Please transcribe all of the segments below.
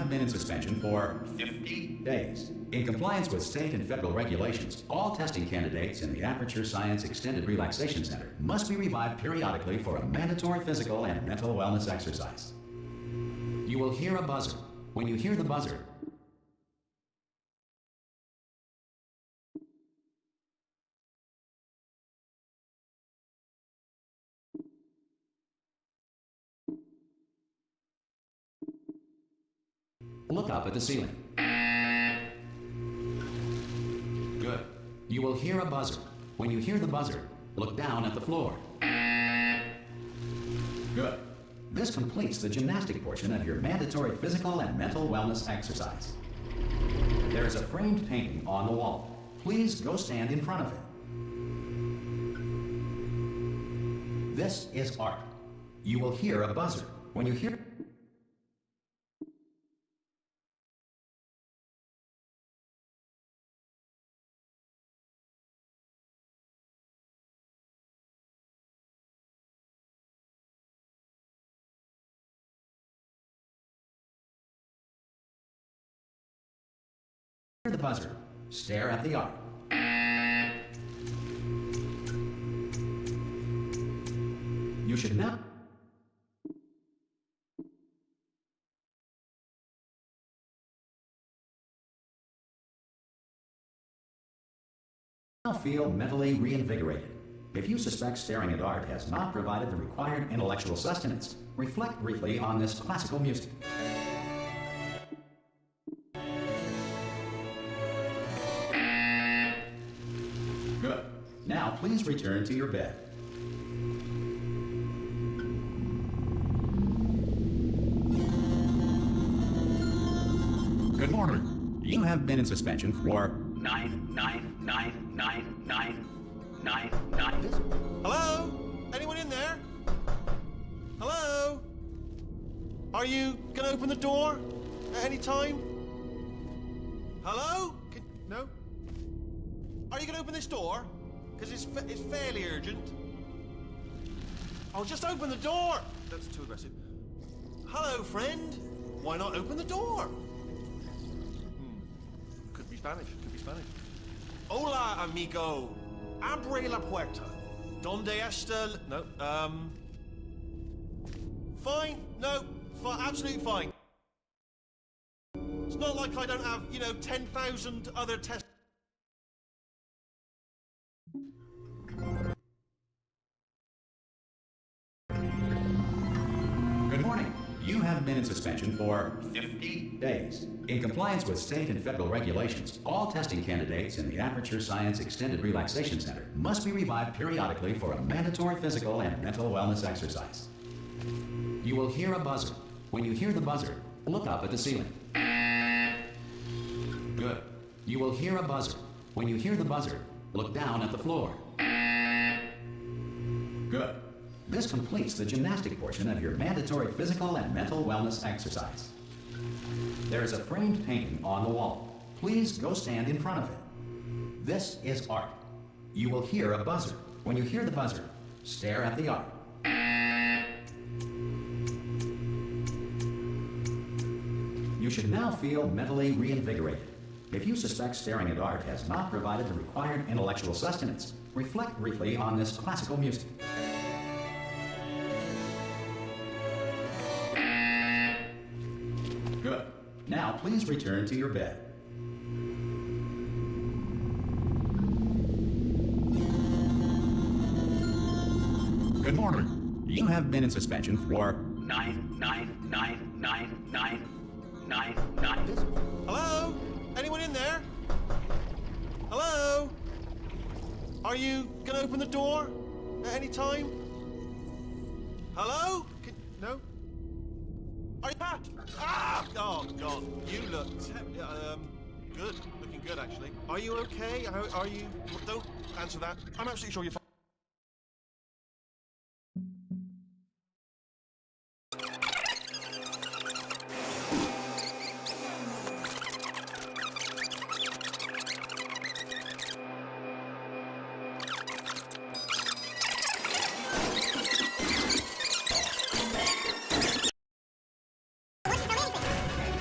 have been in suspension for 50 days. In compliance with state and federal regulations, all testing candidates in the Aperture Science Extended Relaxation Center must be revived periodically for a mandatory physical and mental wellness exercise. You will hear a buzzer. When you hear the buzzer, look up at the ceiling. Good. You will hear a buzzer. When you hear the buzzer, look down at the floor. Good. This completes the gymnastic portion of your mandatory physical and mental wellness exercise. There is a framed painting on the wall. Please go stand in front of it. This is art. You will hear a buzzer. When you hear the buzzer, stare at the art. You should now feel mentally reinvigorated. If you suspect staring at art has not provided the required intellectual sustenance, reflect briefly on this classical music. Good. Now please return to your bed. Good morning. You have been in suspension for 9999999. Hello? Anyone in there? Hello? Are you gonna open the door at any time? Hello? No? Are you gonna open this door? Because it's fairly urgent. Oh, just open the door! That's too aggressive. Hello, friend. Why not open the door? Could be Spanish. Could be Spanish. Hola, amigo. Abre la puerta. Donde está... No, Fine. No, absolutely fine. It's not like I don't have, 10,000 other tests. Good morning. You have been in suspension for 50 days. In compliance with state and federal regulations, all testing candidates in the Aperture Science Extended Relaxation Center must be revived periodically for a mandatory physical and mental wellness exercise. You will hear a buzzer. When you hear the buzzer, look up at the ceiling. Good. You will hear a buzzer. When you hear the buzzer, look down at the floor. Good. This completes the gymnastic portion of your mandatory physical and mental wellness exercise. There is a framed painting on the wall. Please go stand in front of it. This is art. You will hear a buzzer. When you hear the buzzer, stare at the art. You should now feel mentally reinvigorated. If you suspect staring at art has not provided the required intellectual sustenance, reflect briefly on this classical music. Good. Now please return to your bed. Good morning. You have been in suspension for 9999999. Hello? Anyone in there? Hello? Are you gonna open the door at any time? Hello? No? Are you... Oh, God. You look... good. Looking good, actually. Are you okay? Are you... Don't answer that. I'm absolutely sure you're fine.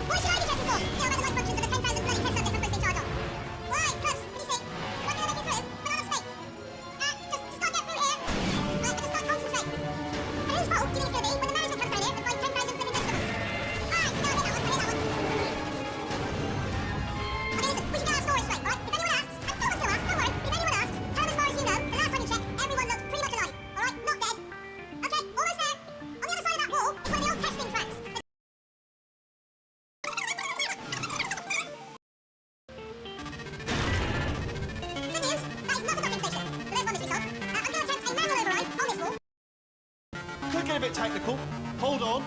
What should I a bit technical. Hold on.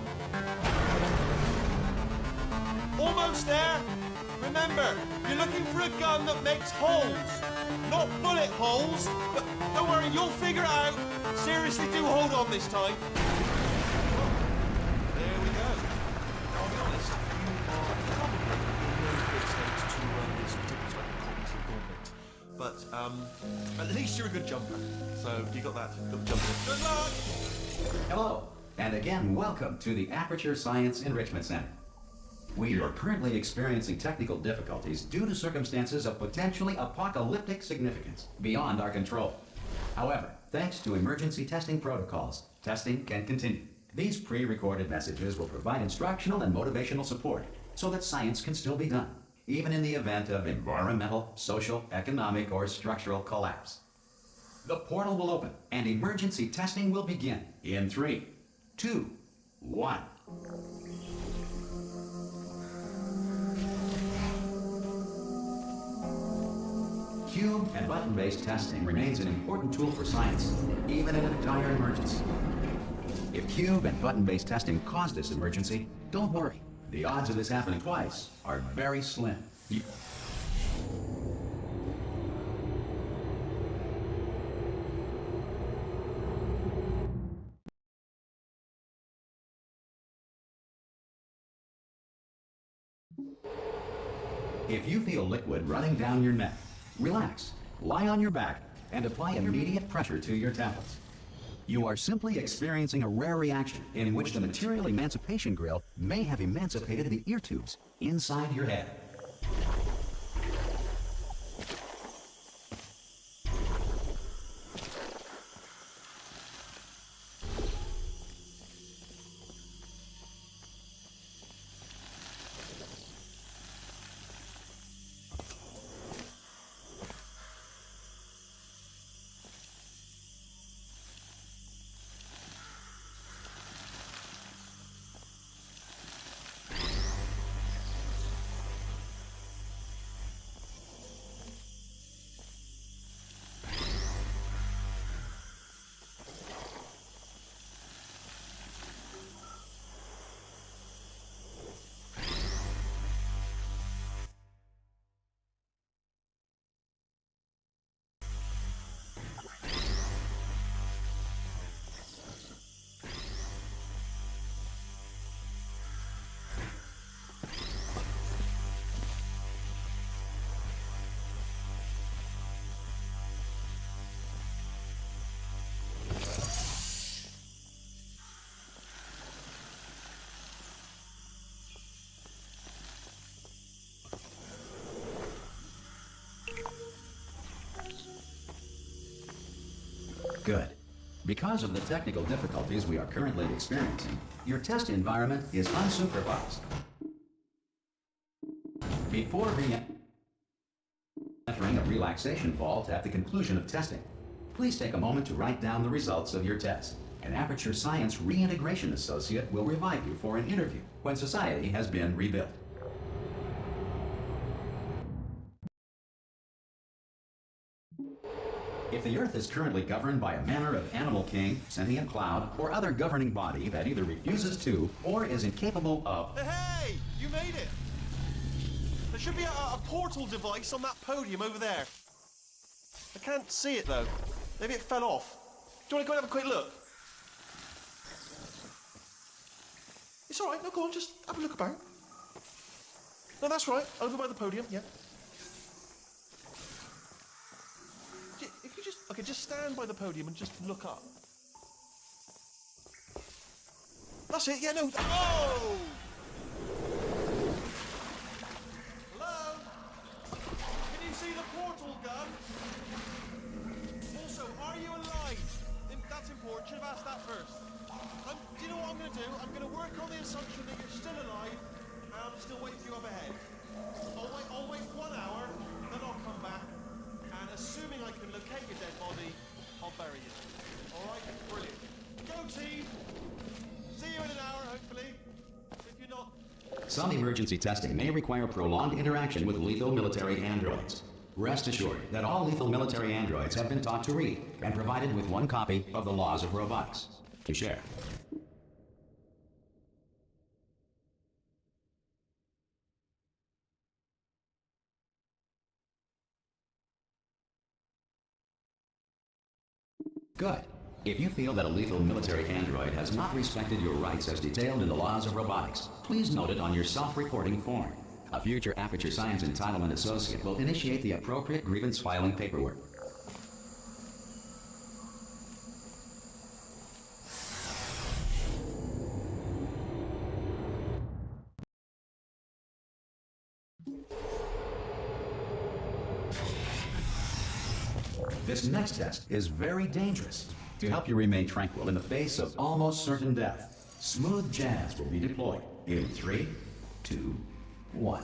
Almost there. Remember, you're looking for a gun that makes holes. Not bullet holes, but don't worry, you'll figure it out. Seriously, do hold on this time. There we go. I'll be honest, you are probably in no fit state to run this particular type of cognitive gauntlet. But, at least you're a good jumper. So, you got that. Good jumper. Good luck! Hello, and again, welcome to the Aperture Science Enrichment Center. We are currently experiencing technical difficulties due to circumstances of potentially apocalyptic significance beyond our control. However, thanks to emergency testing protocols, testing can continue. These pre-recorded messages will provide instructional and motivational support so that science can still be done, even in the event of environmental, social, economic, or structural collapse. The portal will open and emergency testing will begin in 3, 2, 1. Cube and button-based testing remains an important tool for science, even in a dire emergency. If cube and button-based testing caused this emergency, don't worry. The odds of this happening twice are very slim. If you feel liquid running down your neck, relax, lie on your back, and apply immediate pressure to your temples. You are simply experiencing a rare reaction in which the material emancipation grill may have emancipated the ear tubes inside your head. Good. Because of the technical difficulties we are currently experiencing, your test environment is unsupervised. Before entering a relaxation vault at the conclusion of testing, please take a moment to write down the results of your test. An Aperture Science Reintegration Associate will revive you for an interview when society has been rebuilt. If the Earth is currently governed by a manner of animal king, sentient cloud, or other governing body that either refuses to or is incapable of... Hey! You made it! There should be a portal device on that podium over there. I can't see it, though. Maybe it fell off. Do you want to go and have a quick look? It's all right. No, go on. Just have a look about. No, that's right. Over by the podium, yeah. If you just... Okay, just stand by the podium and just look up. That's it, yeah, no... Oh! Hello? Can you see the portal gun? Also, are you alive? That's important. Should have asked that first. Do you know what I'm going to do? I'm going to work on the assumption that you're still alive, and I'm still waiting for you up ahead. I'll wait 1 hour, then I'll come back, and assuming I can locate your dead body, I'll bury you. All right? Brilliant. Go, team! See you in an hour, hopefully. If you're not... Some emergency testing may require prolonged interaction with lethal military androids. Rest assured that all lethal military androids have been taught to read and provided with 1 copy of the Laws of Robotics to share. Good. If you feel that a lethal military android has not respected your rights as detailed in the laws of robotics, please note it on your self-reporting form. A future Aperture Science Entitlement Associate will initiate the appropriate grievance filing paperwork. This next test is very dangerous. To help you remain tranquil in the face of almost certain death, smooth jazz will be deployed in 3, 2, 1.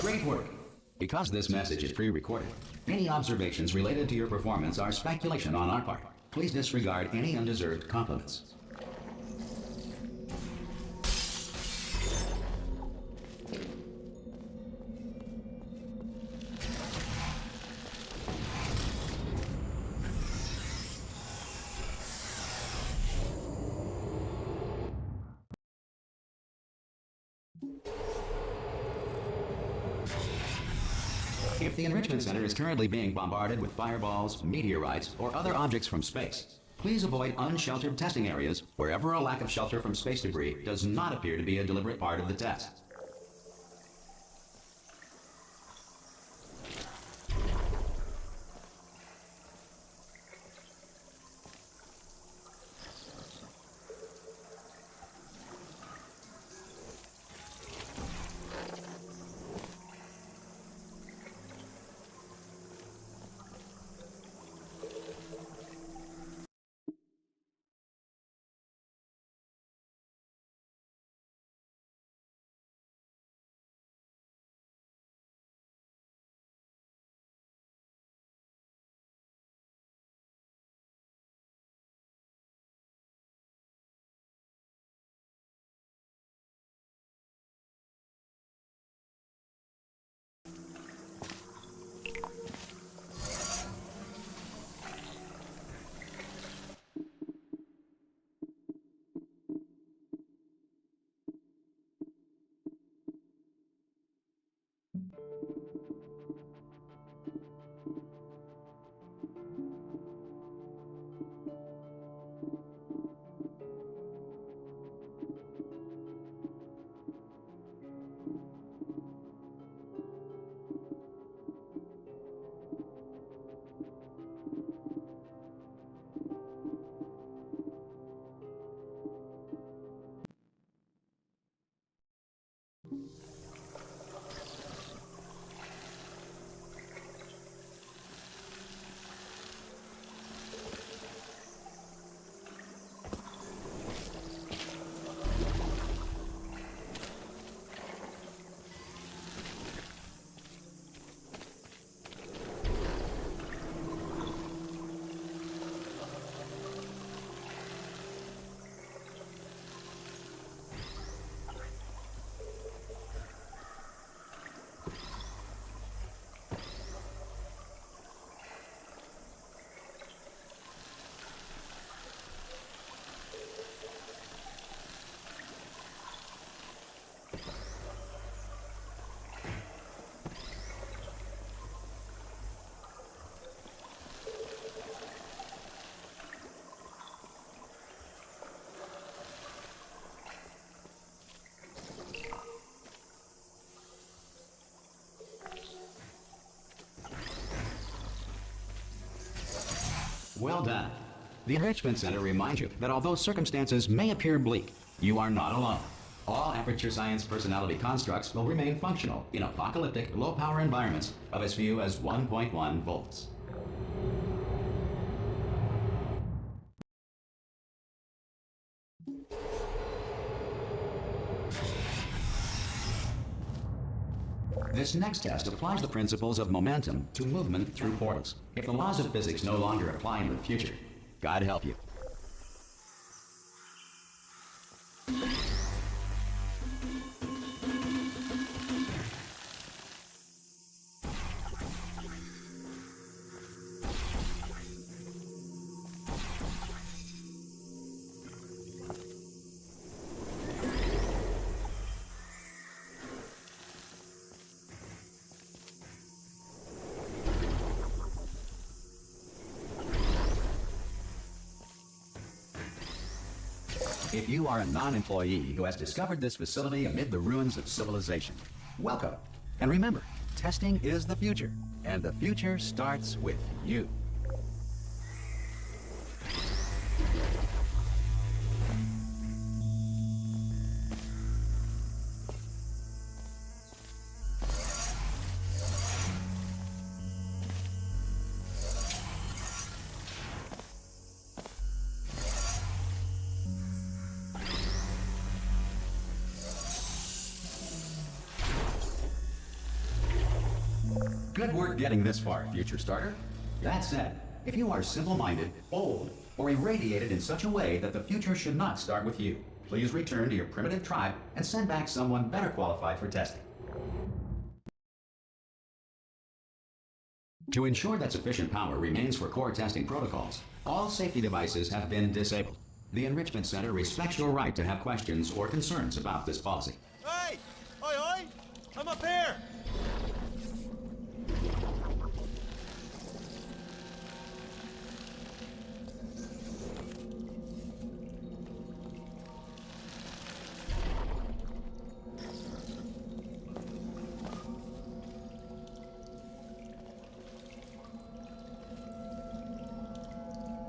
Great work. Because this message is pre-recorded, any observations related to your performance are speculation on our part. Please disregard any undeserved compliments. If the Enrichment Center is currently being bombarded with fireballs, meteorites, or other objects from space, please avoid unsheltered testing areas wherever a lack of shelter from space debris does not appear to be a deliberate part of the test. Well done. The Enrichment Center reminds you that although circumstances may appear bleak, you are not alone. All Aperture Science personality constructs will remain functional in apocalyptic, low-power environments of as few as 1.1 volts. This next test applies the principles of momentum to movement through portals. If the laws of physics no longer apply in the future, God help you. If you are a non-employee who has discovered this facility amid the ruins of civilization, welcome. And remember, testing is the future, and the future starts with you. Good work getting this far, future starter. That said, if you are simple-minded, old, or irradiated in such a way that the future should not start with you, please return to your primitive tribe and send back someone better qualified for testing. To ensure that sufficient power remains for core testing protocols, all safety devices have been disabled. The Enrichment Center respects your right to have questions or concerns about this policy. Hey! Oi, oi! I'm up here!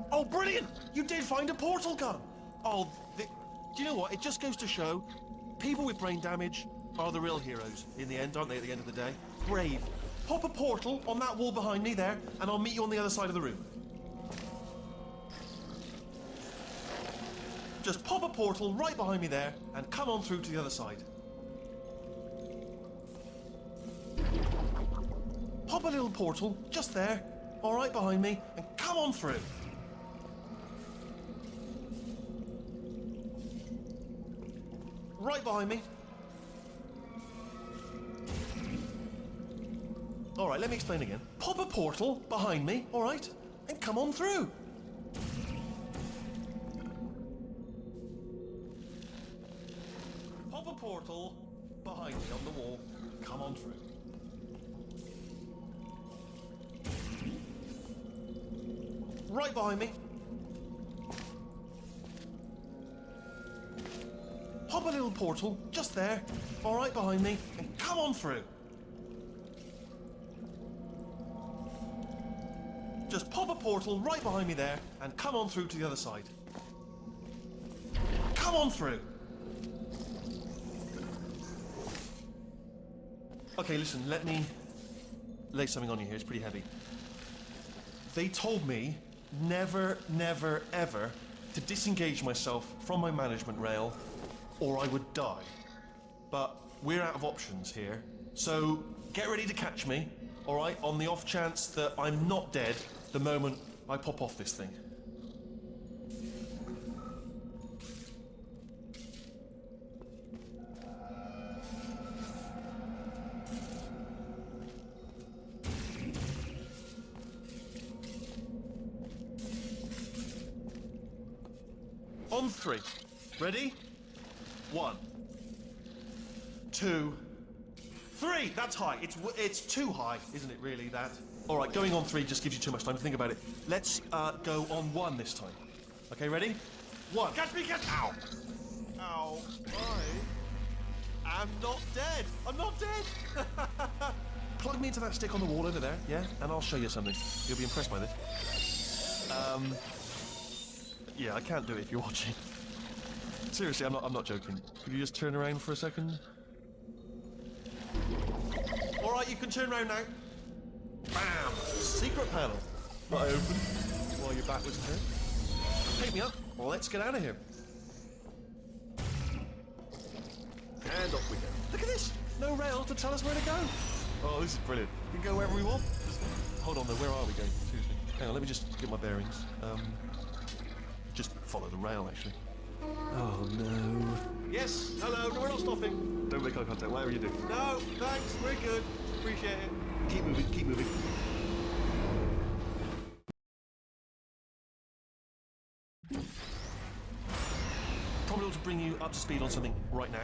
Oh, brilliant! You did find a portal gun! Oh, do you know what? It just goes to show, people with brain damage are the real heroes in the end, aren't they, at the end of the day? Brave. Pop a portal on that wall behind me there, and I'll meet you on the other side of the room. Just pop a portal right behind me there, and come on through to the other side. Pop a little portal, just there, all right behind me, and come on through. Right behind me. All right, let me explain again. Pop a portal behind me, all right, and come on through. Pop a portal behind me on the wall, come on through. Right behind me. Pop a little portal, just there, all right behind me, and come on through. Just pop a portal right behind me there, and come on through to the other side. Come on through. Okay, listen, let me lay something on you here, it's pretty heavy. They told me never, never, ever to disengage myself from my management rail or I would die. But we're out of options here, so get ready to catch me, all right, on the off chance that I'm not dead the moment I pop off this thing. On three. Ready? 1, 2, 3. That's high. It's too high, isn't it? Really, that. All right, going on 3 just gives you too much time to think about it. Let's go on 1 this time. Okay, ready? 1. Catch me! Catch! Ow! Ow! I am not dead. I'm not dead. Plug me into that stick on the wall over there, yeah? And I'll show you something. You'll be impressed by this. Yeah, I can't do it if you're watching. Seriously, I'm not joking. Could you just turn around for a second? All right, you can turn around now. Bam! Secret panel. That I opened while your back was turned. Pick me up. Let's get out of here. And off we go. Look at this. No rail to tell us where to go. Oh, this is brilliant. We can go wherever we want. Hold on though. Where are we going? Seriously. Hang on. Let me just get my bearings. Just follow the rail, actually. Oh no. Yes. Hello. No, we're not stopping. Don't make eye contact. Whatever you do. No. Thanks. We're good. Appreciate it. Keep moving. Keep moving. Probably ought to bring you up to speed on something right now.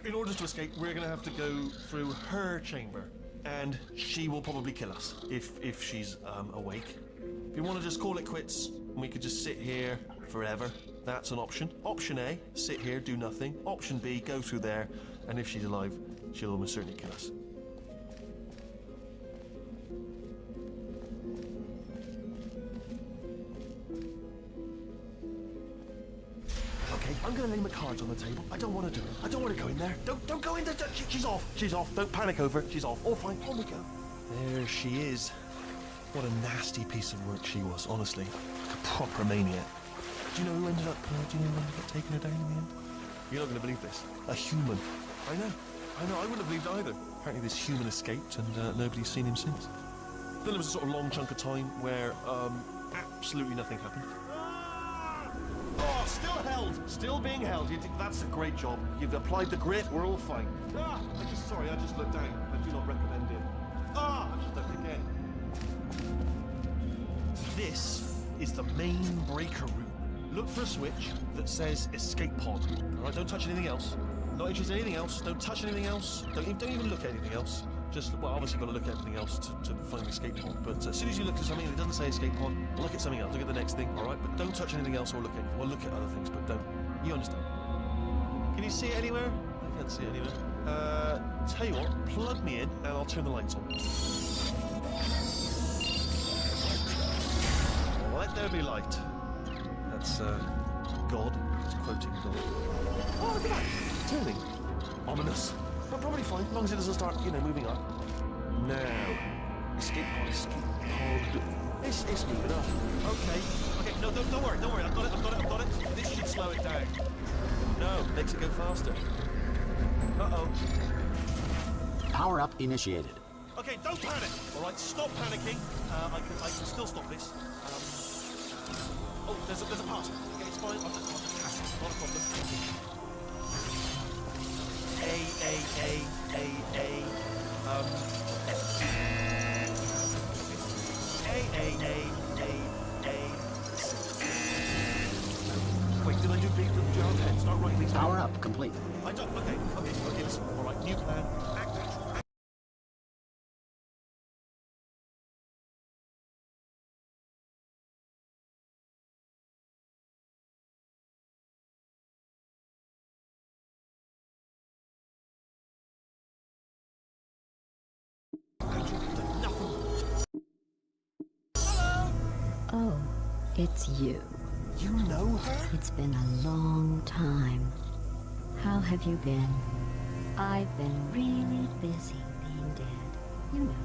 In order to escape, we're going to have to go through her chamber, and she will probably kill us if she's awake. If you want to just call it quits, and we could just sit here forever, that's an option. Option A, sit here, do nothing. Option B, go through there, and if she's alive, she'll almost certainly kill us. Okay, I'm gonna lay my cards on the table. I don't want to do it. I don't want to go in there. Don't go in there. She's off. She's off. Don't panic over. She's off. All fine. On we go. There she is. What a nasty piece of work she was, honestly. Like a proper maniac. Do you know who ended up taking her down in the end? You're not gonna believe this. A human. I know. I wouldn't have believed either. Apparently this human escaped and nobody's seen him since. Then there was a sort of long chunk of time where absolutely nothing happened. Oh, still held. Still being held. That's a great job. You've applied the grit. We're all fine. Sorry, I just looked down. I do not recommend it. I've just done it again. This is the main breaker room. Look for a switch that says escape pod. All right, don't touch anything else. Not interested in anything else. Don't touch anything else. Don't even look at anything else. Just, well, obviously got to look at everything else to find the escape pod. But as soon as you look at something that doesn't say escape pod, look at something else. Look at the next thing, all right? But don't touch anything else or look at anything. Well, look at other things, but don't. You understand? Can you see it anywhere? I can't see it anywhere. Tell you what, plug me in and I'll turn the lights on. Let there be light. That's, God. He's quoting God. Oh, look at that. Turning. Ominous. But probably fine, as long as it doesn't start, moving on. Now. Escape pod. It's moving up. Okay, no, don't worry. I've got it. This should slow it down. No, makes it go faster. Uh-oh. Power up initiated. Okay, don't panic. All right, stop panicking. I can still stop this. Oh, there's a password. Okay, it's fine. I'll just hack it. Not a problem. Wait, did I do big little jar head? Start writing these down. Power up complete. I don't. Okay, listen. All right, new plan. Act natural. Oh, it's you. You know her? It's been a long time. How have you been? I've been really busy being dead. You know,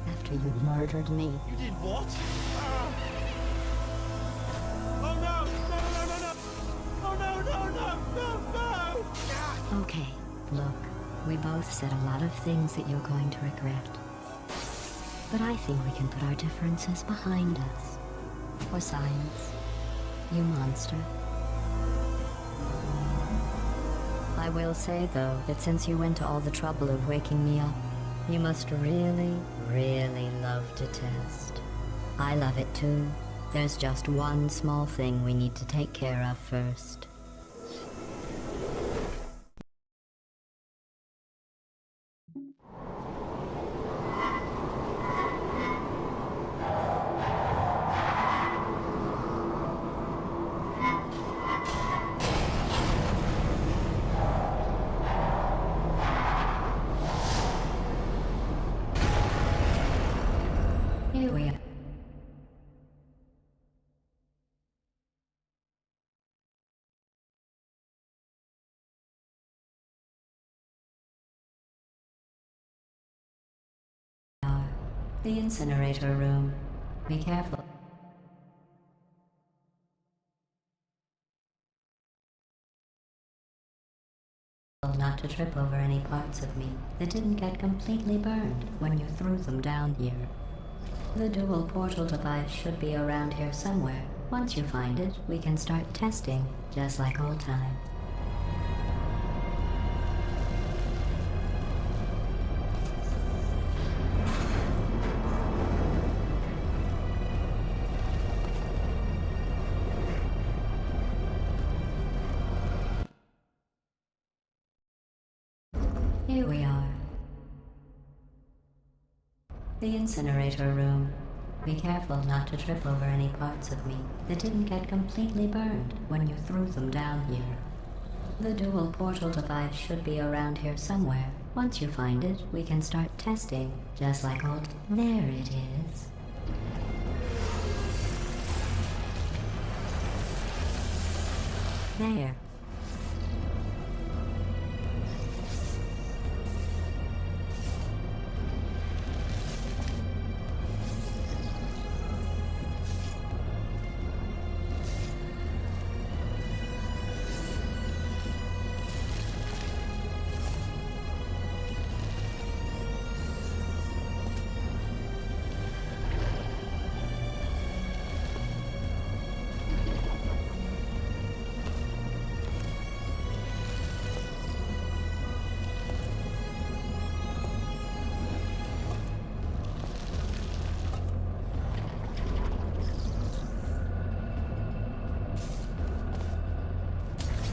after you murdered me. You did what? Oh no! No! Okay, look, we both said a lot of things that you're going to regret. But I think we can put our differences behind us. For science, you monster. I will say, though, that since you went to all the trouble of waking me up, you must really, really love to test. I love it too. There's just one small thing we need to take care of first. Here we are. The incinerator room. Be careful. Not to trip over any parts of me that didn't get completely burned when you threw them down here. The dual portal device should be around here somewhere. Once you find it, we can start testing, just like old times. Here we are. The incinerator room. Be careful not to trip over any parts of me that didn't get completely burned when you threw them down here. The dual portal device should be around here somewhere. Once you find it, we can start testing, just like old... There it is. There.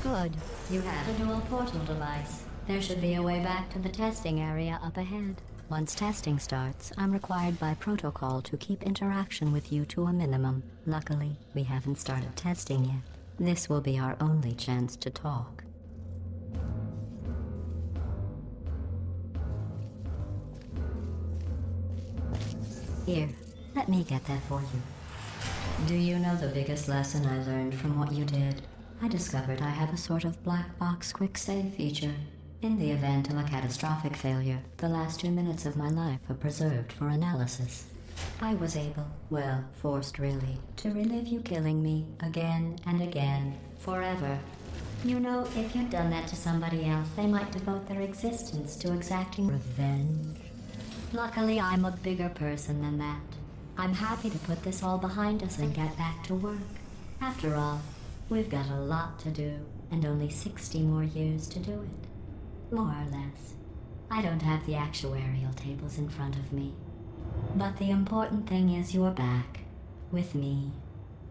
Good. You have a dual portal device. There should be a way back to the testing area up ahead. Once testing starts, I'm required by protocol to keep interaction with you to a minimum. Luckily, we haven't started testing yet. This will be our only chance to talk. Here, let me get that for you. Do you know the biggest lesson I learned from what you did? I discovered I have a sort of black box quick save feature. In the event of a catastrophic failure, the last 2 minutes of my life are preserved for analysis. I was able, well, forced really, to relive you killing me again and again, forever. You know, if you'd done that to somebody else, they might devote their existence to exacting revenge. Luckily, I'm a bigger person than that. I'm happy to put this all behind us and get back to work. After all, we've got a lot to do, and only 60 more years to do it. More or less. I don't have the actuarial tables in front of me. But the important thing is you're back, with me.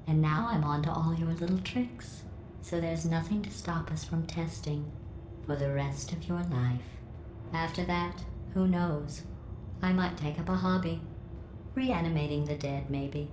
And now I'm on to all your little tricks, so there's nothing to stop us from testing for the rest of your life. After that, who knows? I might take up a hobby. Reanimating the dead, maybe.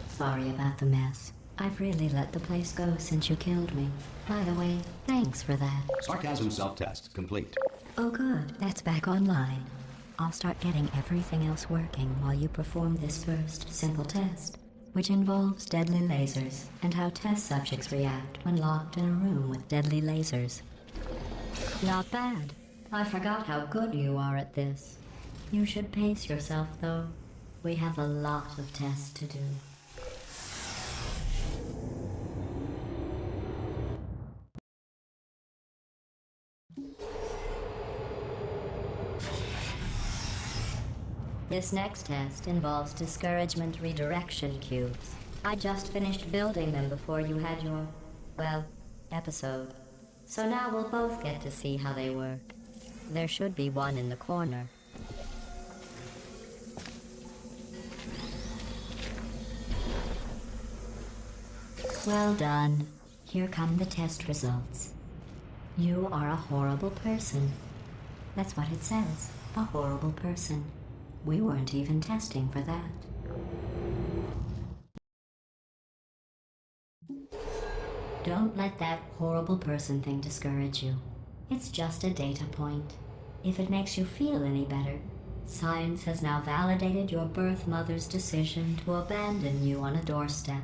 Sorry about the mess. I've really let the place go since you killed me. By the way, thanks for that. Sarcasm self-test complete. Oh good, that's back online. I'll start getting everything else working while you perform this first simple test, which involves deadly lasers and how test subjects react when locked in a room with deadly lasers. Not bad. I forgot how good you are at this. You should pace yourself, though. We have a lot of tests to do. This next test involves discouragement redirection cubes. I just finished building them before you had your, well, episode. So now we'll both get to see how they work. There should be one in the corner. Well done. Here come the test results. You are a horrible person. That's what it says. A horrible person. We weren't even testing for that. Don't let that horrible person thing discourage you. It's just a data point. If it makes you feel any better, Science has now validated your birth mother's decision to abandon you on a doorstep.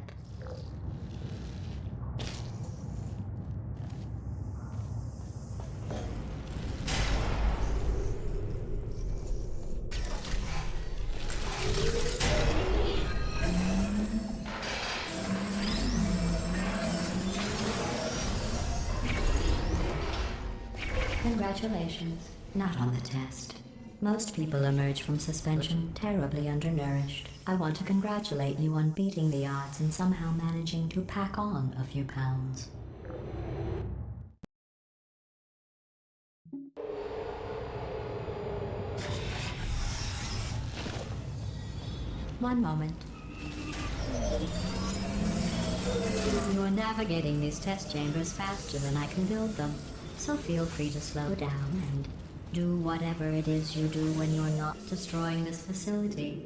Congratulations. Not on the test. Most people emerge from suspension terribly undernourished. I want to congratulate you on beating the odds and somehow managing to pack on a few pounds. One moment. You are navigating these test chambers faster than I can build them, so feel free to slow down and do whatever it is you do when you're not destroying this facility.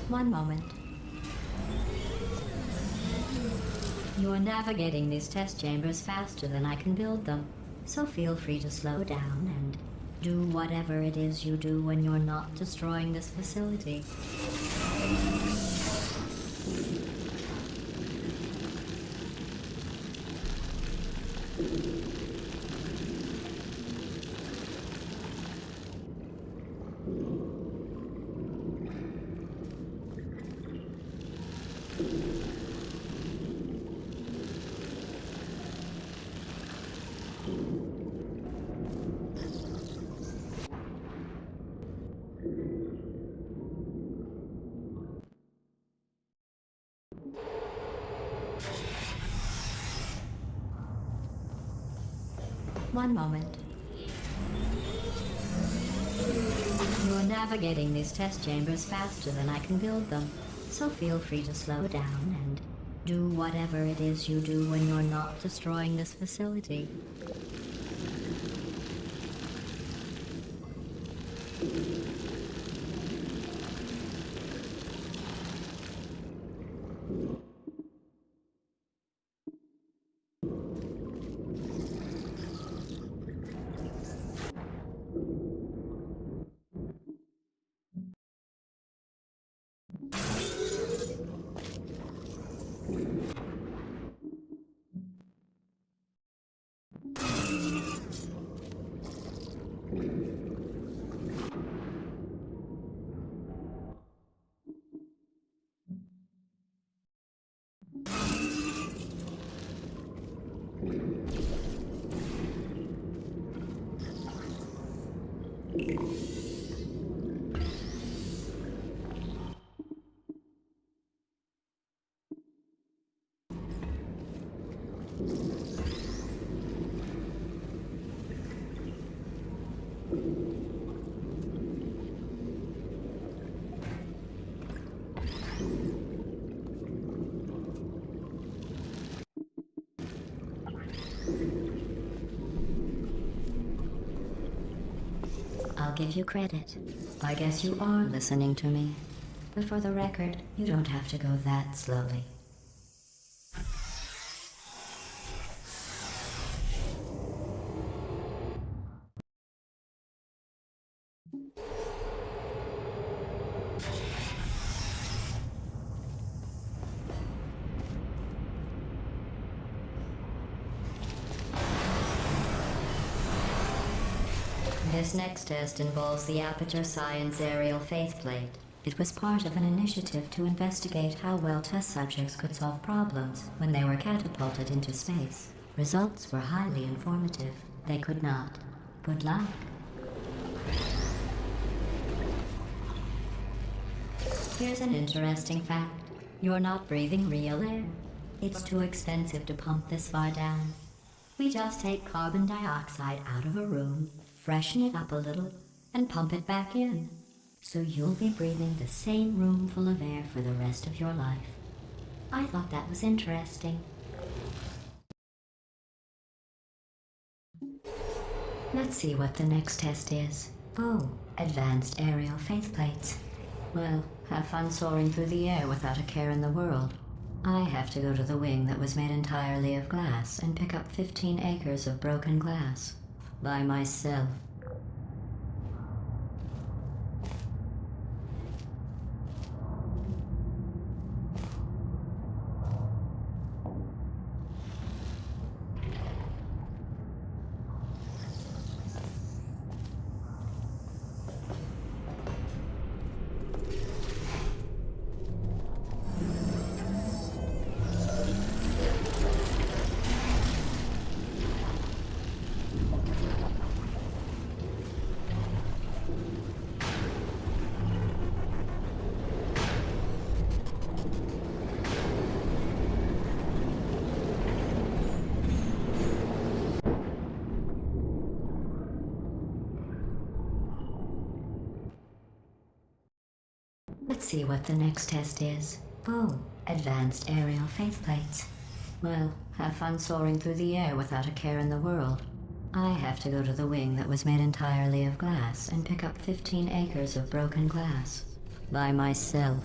One moment. You are navigating these test chambers faster than I can build them, so feel free to slow down and do whatever it is you do when you're not destroying this facility. One moment. You are navigating these test chambers faster than I can build them, so feel free to slow down and do whatever it is you do when you're not destroying this facility. I'll give you credit. I guess you are listening to me. But for the record, you don't have to go that slowly. This next test involves the Aperture Science Aerial Faithplate. It was part of an initiative to investigate how well test subjects could solve problems when they were catapulted into space. Results were highly informative. They could not. Good luck. Here's an interesting fact. You're not breathing real air. It's too expensive to pump this far down. We just take carbon dioxide out of a room, freshen it up a little, and pump it back in. So you'll be breathing the same room full of air for the rest of your life. I thought that was interesting. Let's see what the next test is. Oh, advanced aerial faith plates. Well, have fun soaring through the air without a care in the world. I have to go to the wing that was made entirely of glass and pick up 15 acres of broken glass. By myself. Let's see what the next test is. Oh, advanced aerial faith plates. Well, have fun soaring through the air without a care in the world. I have to go to the wing that was made entirely of glass and pick up 15 acres of broken glass. By myself.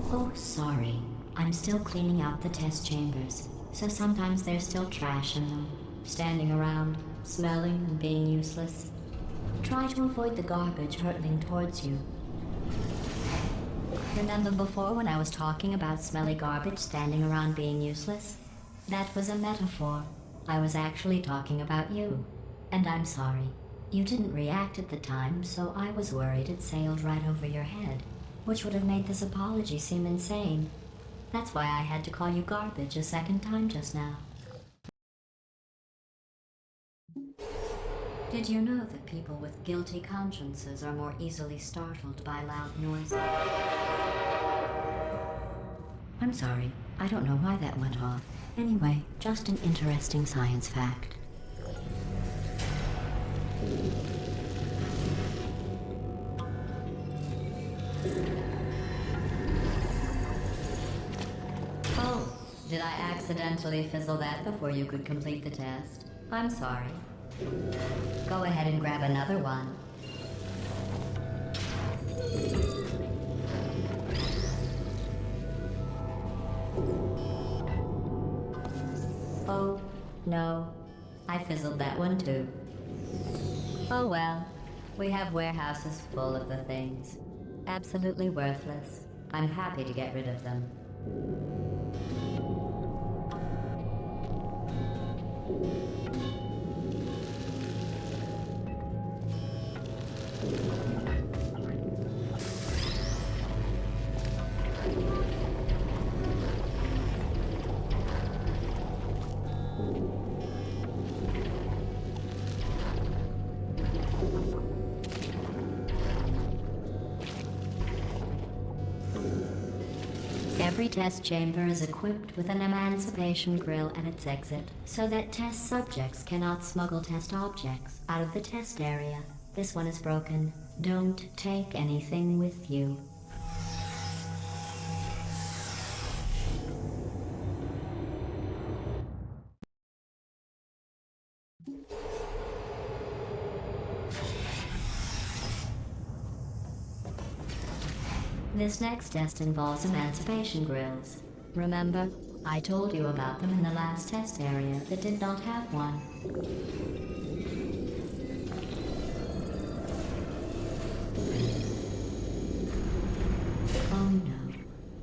Oh, sorry. I'm still cleaning out the test chambers, so sometimes there's still trash in them, standing around, smelling and being useless. Try to avoid the garbage hurtling towards you. Remember before when I was talking about smelly garbage standing around being useless? That was a metaphor. I was actually talking about you. And I'm sorry. You didn't react at the time, so I was worried it sailed right over your head, which would have made this apology seem insane. That's why I had to call you garbage a second time just now. Did you know that people with guilty consciences are more easily startled by loud noises? I'm sorry, I don't know why that went off. Anyway, just an interesting science fact. Oh, did I accidentally fizzle that before you could complete the test? I'm sorry. Go ahead and grab another one. Oh, no. I fizzled that one too. Oh well. We have warehouses full of the things. Absolutely worthless. I'm happy to get rid of them. Every test chamber is equipped with an emancipation grill at its exit, so that test subjects cannot smuggle test objects out of the test area. This one is broken. Don't take anything with you. This next test involves emancipation grills. Remember, I told you about them in the last test area that did not have one. Oh no,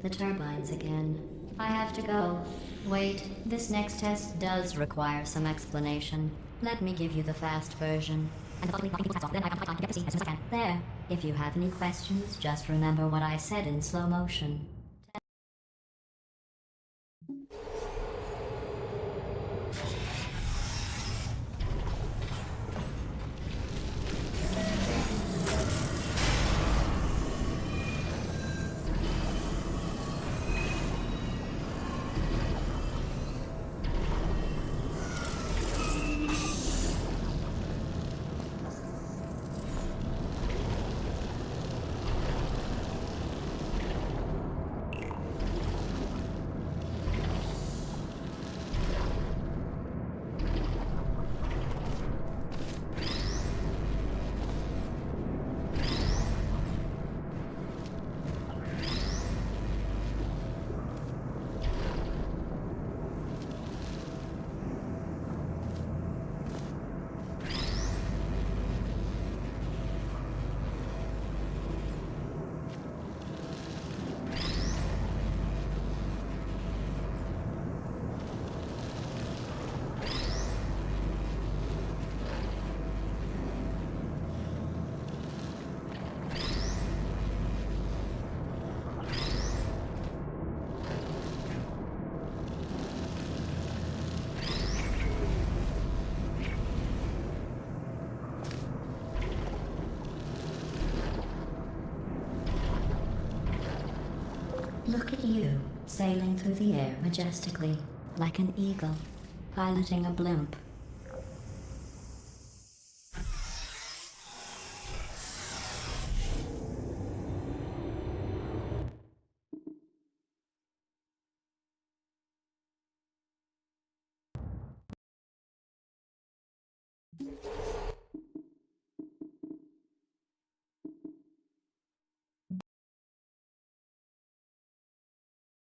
the turbines again. I have to go. Wait, this next test does require some explanation. Let me give you the fast version. And then I can find time to get to see as soon as I can. There. If you have any questions, just remember what I said in slow motion. Look at you, sailing through the air majestically, like an eagle, piloting a blimp